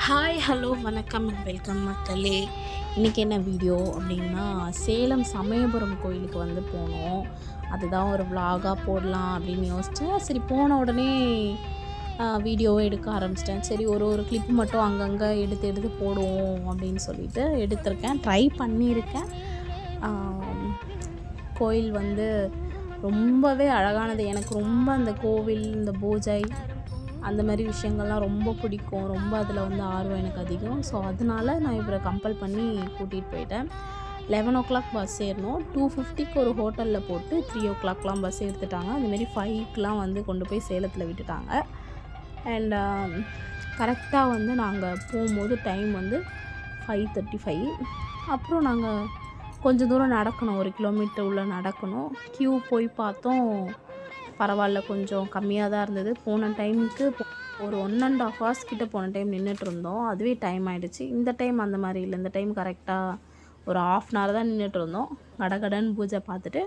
Hi hello வணக்கம் and welcome மக்களே. இன்றைக்கி என்ன வீடியோ அப்படின்னா, சேலம் சமயபுரம் கோயிலுக்கு வந்து போனோம். அதுதான் ஒரு vlog-ஆ போடலாம் அப்படின்னு யோசித்தேன். சரி, போன உடனே வீடியோவை எடுக்க ஆரம்பிச்சிட்டேன். சரி, ஒரு கிளிப்பு மட்டும் அங்கங்கே எடுத்து போடுவோம் அப்படின்னு சொல்லிட்டு எடுத்திருக்கேன். ட்ரை பண்ணியிருக்கேன். கோயில் வந்து ரொம்பவே அழகானது. எனக்கு ரொம்ப அந்த கோவில், இந்த பூஜை, அந்த மாதிரி விஷயங்கள்லாம் ரொம்ப பிடிக்கும். ரொம்ப அதில் வந்து ஆர்வம் எனக்கு அதிகம். ஸோ அதனால நான் இவரை கம்பல் பண்ணி கூட்டிகிட்டு போயிட்டேன். 11 பஸ் ஏறணும். 2:50க்கு ஒரு ஹோட்டலில் போட்டு 3 பஸ் எடுத்துட்டாங்க. அதுமாரி 5க்குலாம் வந்து கொண்டு போய் சேலத்தில் விட்டுட்டாங்க. அண்ட் கரெக்டாக வந்து நாங்கள் போகும்போது டைம் வந்து 5:35. அப்புறம் நாங்கள் கொஞ்சம் தூரம் நடக்கணும், 1 கிலோமீட்டர் உள்ள நடக்கணும். க்யூ போய் பார்த்தோம், பரவாயில்ல, கொஞ்சம் கம்மியாக தான் இருந்தது. போன டைமுக்கு ஒரு 1.5 ஹவர்ஸ் கிட்ட போன டைம் நின்றுட்டுருந்தோம். அதுவே டைம் ஆகிடுச்சு. இந்த டைம் அந்த மாதிரி இல்லை. இந்த டைம் கரெக்டாக ஒரு 1/2 hour தான் நின்றுட்டுருந்தோம். கடகடன்னு பூஜை பார்த்துட்டு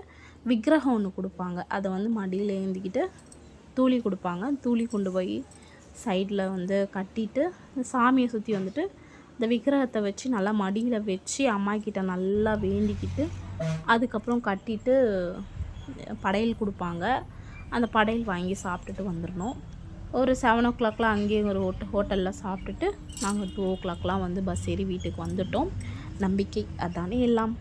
விக்கிரகம் ஒன்று கொடுப்பாங்க. அதை வந்து மடியில் ஏந்திக்கிட்டு தூளி கொடுப்பாங்க. தூளி கொண்டு போய் சைடில் வந்து கட்டிட்டு சாமியை சுற்றி வந்துட்டு இந்த விக்கிரகத்தை வச்சு நல்லா மடியில் வச்சு அம்மாக்கிட்ட நல்லா வேண்டிக்கிட்டு அதுக்கப்புறம் கட்டிட்டு படையல் கொடுப்பாங்க. அந்த படையல் வாங்கி சாப்பிட்டுட்டு வந்துடணும். ஒரு 7 அங்கேயே ஒரு ஹோட்டலில் சாப்பிட்டுட்டு நாங்கள் 2 வந்து பஸ் ஏறி வீட்டுக்கு வந்துட்டோம். நம்பிக்கை அதானே எல்லாம்.